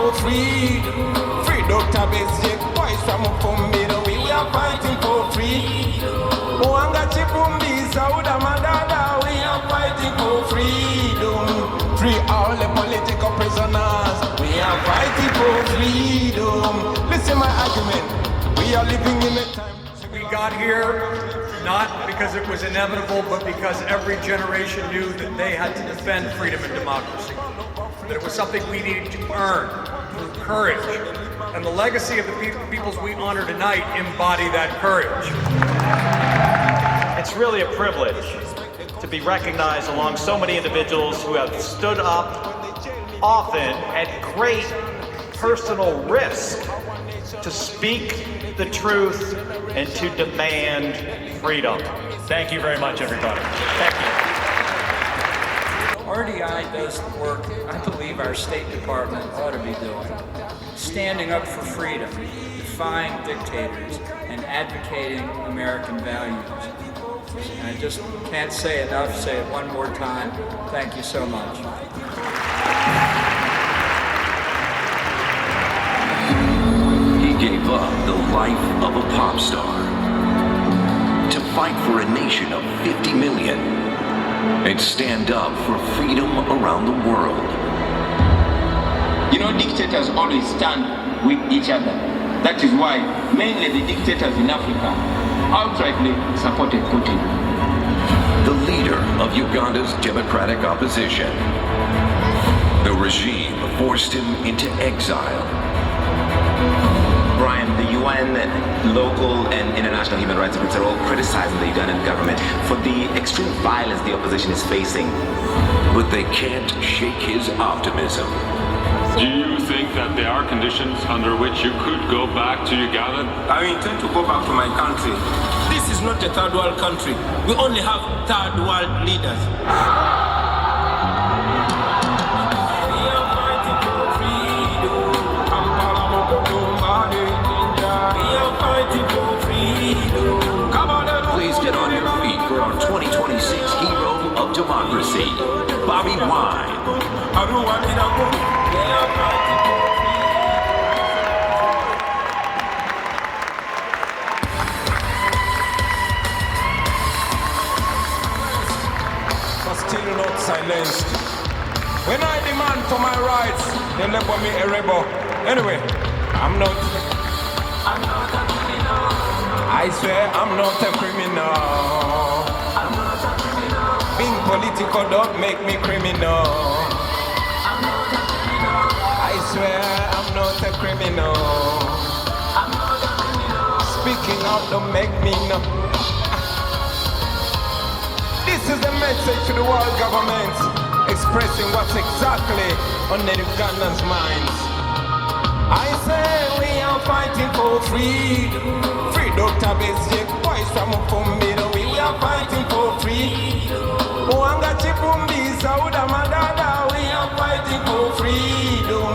for freedom. Free Dr. Basic, boys from Fumbiro, we are fighting for freedom. Wanga Chipumbi, Sauda Madada, we are fighting for freedom. Free all the political prisoners, we are fighting for freedom. Listen my argument, we are living in a time. We got here not because it was inevitable, but because every generation knew that they had to defend freedom and democracy. That it was something we needed to earn through courage. And the legacy of the peoples we honor tonight embody that courage. It's really a privilege to be recognized along so many individuals who have stood up, often at great personal risk, to speak the truth and to demand freedom. Thank you very much, everybody. Thank you. RDI does the work I believe our State Department ought to be doing. Standing up for freedom, defying dictators, and advocating American values. And I just can't say enough. Say it one more time. Thank you so much. He gave up the life of a pop star to fight for a nation of 50 million and stand up for freedom around the world. You know, dictators always stand with each other. That is why mainly the dictators in Africa outrightly supported Putin. The leader of Uganda's democratic opposition. The regime forced him into exile. Brian, the UN, local and international human rights groups are all criticizing the Ugandan government for the extreme violence the opposition is facing. But they can't shake his optimism. Do you think that there are conditions under which you could go back to Uganda? I intend to go back to my country. This is not a third world country. We only have third world leaders. Please get on your feet for our 2026 Hero of Democracy, Bobi Wine. But still not silenced. When I demand for my rights, they label me a rebel. Anyway, I'm not a criminal. I swear I'm not a criminal. Being political don't make me criminal. I swear I'm not a criminal. Speaking out don't make me no. This is a message to the world government, expressing what's exactly on the Ugandans' minds. I say we are fighting for freedom. Free Dr. Basic, boys from Fumbiro, we are fighting for freedom. Wanga Chipumbi, Sauda Madada, we are fighting for freedom.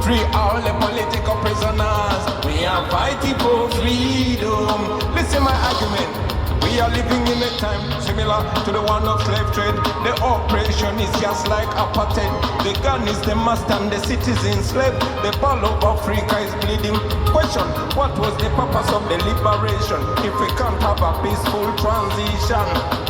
Free all the political prisoners, we are fighting for freedom. Listen my argument. We are living in a time similar to the one of slave trade. The oppression is just like apartheid. The gun is the master and the citizen slave. The ball of Africa is bleeding. Question, what was the purpose of the liberation if we can't have a peaceful transition?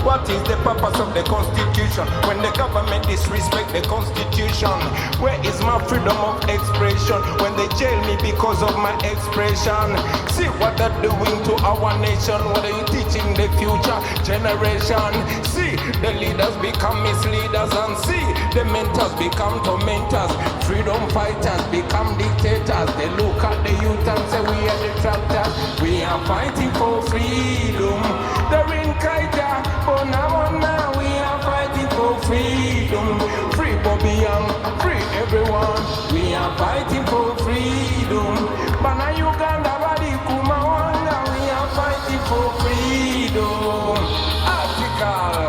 What is the purpose of the constitution when the government disrespect the constitution? Where is my freedom of expression when they jail me because of my expression? See what they're doing to our nation. What are you teaching the future generation? See the leaders become misleaders, and see the mentors become tormentors. Freedom fighters become dictators. They look at the youth and say we are detractors. We are fighting for freedom. They're in Kaita, Bonamona. We are fighting for freedom. Free Bobi Wine, free everyone. We are fighting for freedom. Bana Uganda, Badi Kumawanga. We are fighting for freedom. Article.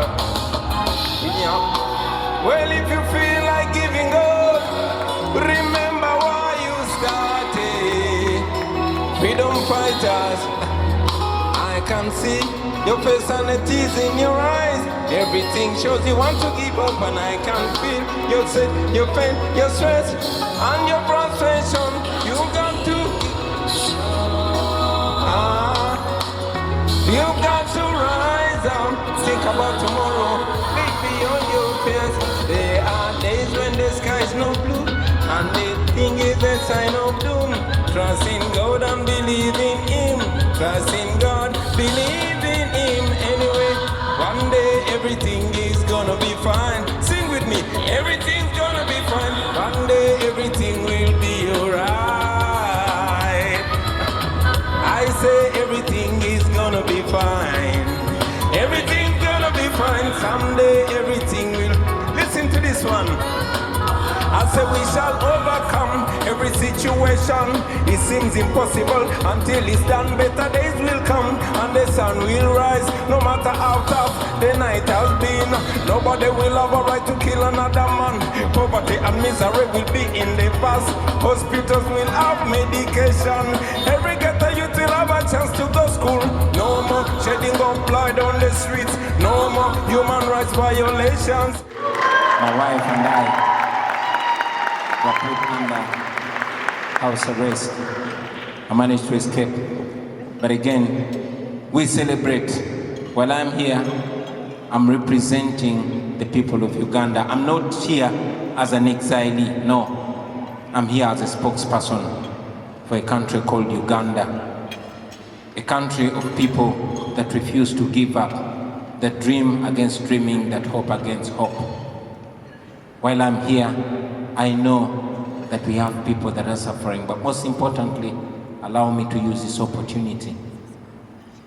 Yeah. Well, if you feel like giving up, remember why you started. Freedom fighters, I can see your face and the tears in your eyes. Everything shows you want to give up, and I can feel your set, your pain, your stress, and your frustration. You got to, you got to rise up. Think about tomorrow. Live beyond your fears. There are days when the sky's no blue, and the thing is a sign of doom. Trust in God and believe in Him. Trust in God, believe in Him. Anyway, one day everything is gonna be fine. Sing with me, everything's gonna be fine. One day everything will be alright. I say everything is gonna be fine. Everything's gonna be fine. Someday everything will. Listen to this one. I say we shall overcome every situation. It seems impossible until it's done. Better days will come and the sun will rise. No matter how tough the night has been, nobody will have a right to kill another man. Poverty and misery will be in the past. Hospitals will have medication. Every ghetto youth will have a chance to go school. No more shedding of blood on the streets. No more human rights violations. My wife and I were put under house arrest. I managed to escape. But again, we celebrate. While I'm here, I'm representing the people of Uganda. I'm not here as an exilee, no. I'm here as a spokesperson for a country called Uganda. A country of people that refuse to give up, that dream against dreaming, that hope against hope. While I'm here, I know that we have people that are suffering, but most importantly, allow me to use this opportunity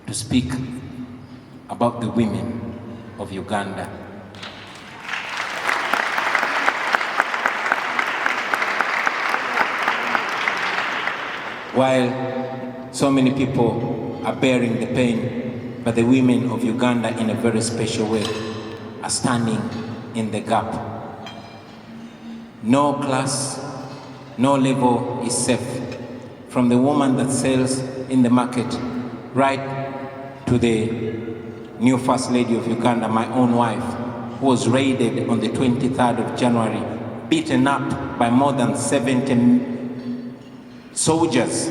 to speak about the women of Uganda. While so many people are bearing the pain, but the women of Uganda in a very special way are standing in the gap. No class, no level is safe. From the woman that sells in the market right to the new First Lady of Uganda, my own wife, who was raided on the 23rd of January, beaten up by more than 70 soldiers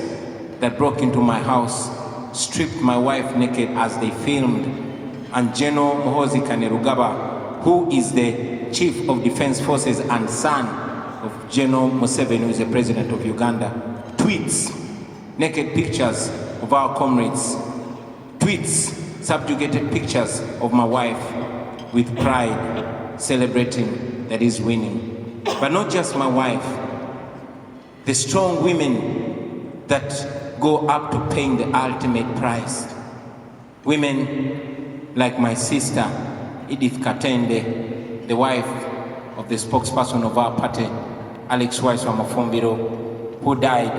that broke into my house, stripped my wife naked as they filmed. And General Muhoozi Kainerugaba, who is the Chief of Defense Forces and son of General Museveni, who is the President of Uganda, tweets naked pictures of our comrades, tweets subjugated pictures of my wife with pride, celebrating that he's winning. But not just my wife, the strong women that go up to paying the ultimate price. Women like my sister, Edith Katende, the wife of the spokesperson of our party, Alex Wise Wamafumbiro, who died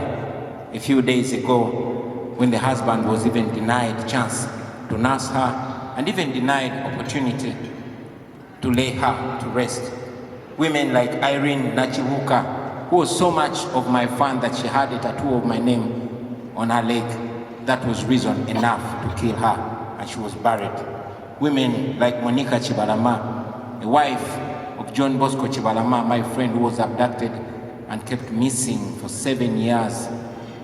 a few days ago when the husband was even denied chance to nurse her and even denied opportunity to lay her to rest. Women like Irene Nachibuka, who was so much of my fan that she had a tattoo of my name on her leg. That was reason enough to kill her, and she was buried. Women like Monica Chibalama, the wife of John Bosco Chibalama, my friend who was abducted and kept missing for 7 years.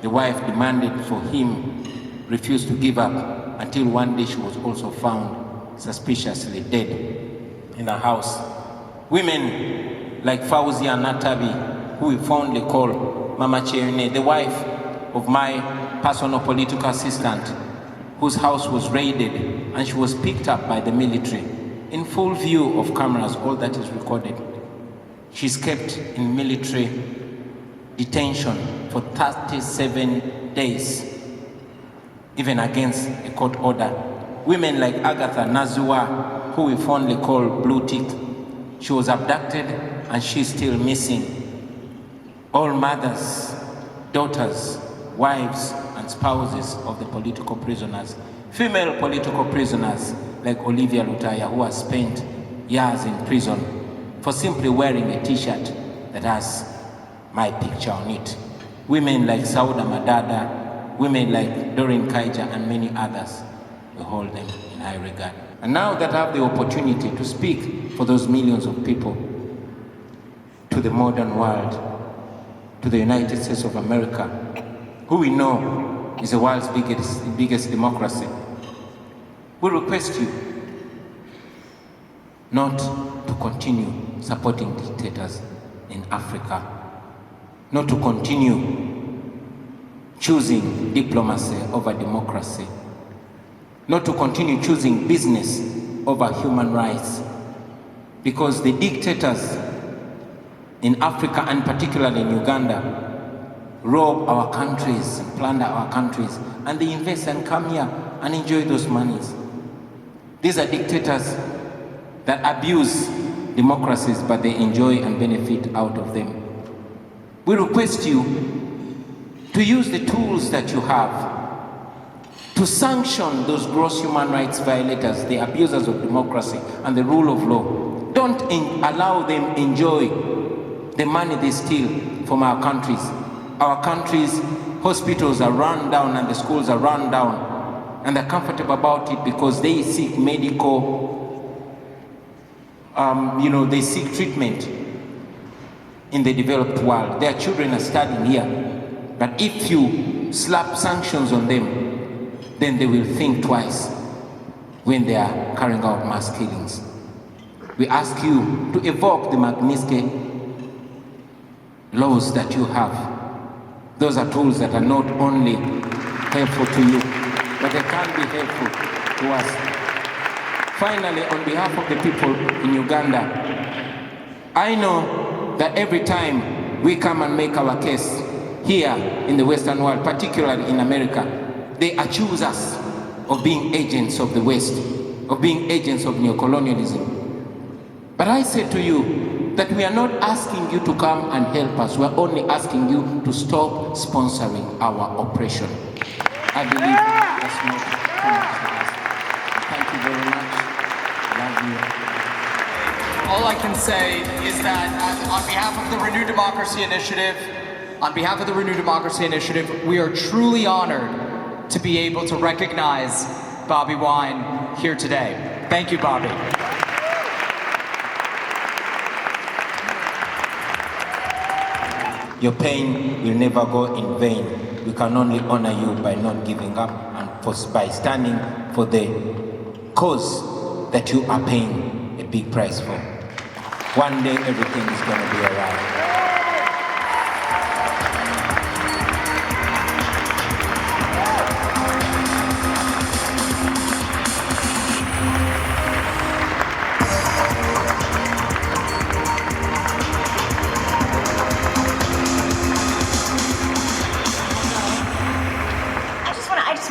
The wife demanded for him, refused to give up, until one day she was also found suspiciously dead in her house. Women like Fauzia Natabi, who we fondly call Mama Cheune, the wife of my personal political assistant, whose house was raided and she was picked up by the military in full view of cameras. All that is recorded. She's kept in military detention for 37 days, even against a court order. Women like Agatha Nazua, who we fondly call Blue Tick, she was abducted and she's still missing. All mothers, daughters, wives, and spouses of the political prisoners. Female political prisoners like Olivia Lutaya, who has spent years in prison for simply wearing a t-shirt that has my picture on it. Women like Sauda Madada, women like Doreen Kaija, and many others, we hold them in high regard. And now that I have the opportunity to speak for those millions of people to the modern world, to the United States of America, who we know is the world's biggest democracy, we request you not to continue supporting dictators in Africa, not to continue choosing diplomacy over democracy, not to continue choosing business over human rights, because the dictators in Africa, and particularly in Uganda, rob our countries, plunder our countries, and they invest and come here and enjoy those monies. These are dictators that abuse democracies, but they enjoy and benefit out of them. We request you to use the tools that you have to sanction those gross human rights violators, the abusers of democracy and the rule of law. Don't allow them enjoy the money they steal from our countries. Our countries' hospitals are run down and the schools are run down, and they're comfortable about it because they seek medical, they seek treatment in the developed world. Their children are studying here. But if you slap sanctions on them, then they will think twice when they are carrying out mass killings. We ask you to evoke the Magnitsky laws that you have. Those are tools that are not only helpful to you, but they can be helpful to us. Finally, on behalf of the people in Uganda, I know that every time we come and make our case here in the Western world, particularly in America, they accuse us of being agents of the West, of being agents of neocolonialism. But I say to you that we are not asking you to come and help us. We are only asking you to stop sponsoring our oppression. I believe that's not too much to ask. Thank you very much. Love you. All I can say is that on behalf of the Renew Democracy Initiative, we are truly honored to be able to recognize Bobi Wine here today. Thank you, Bobi. Your pain will never go in vain. We can only honor you by not giving up and by standing for the cause that you are paying a big price for. One day everything is going to be all right.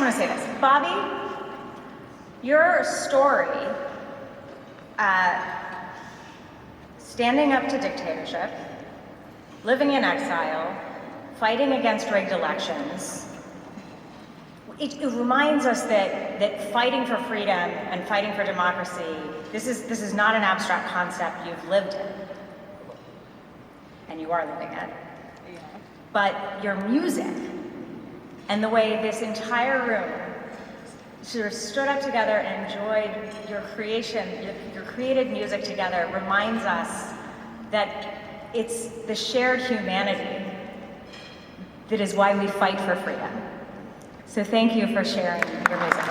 I want to say this. Bobi, your story, standing up to dictatorship, living in exile, fighting against rigged elections, it reminds us that fighting for freedom and fighting for democracy, this is not an abstract concept. You've lived it. And you are living it. But your music, and the way this entire room sort of stood up together and enjoyed your creation, your created music together, reminds us that it's the shared humanity that is why we fight for freedom. So thank you for sharing your music.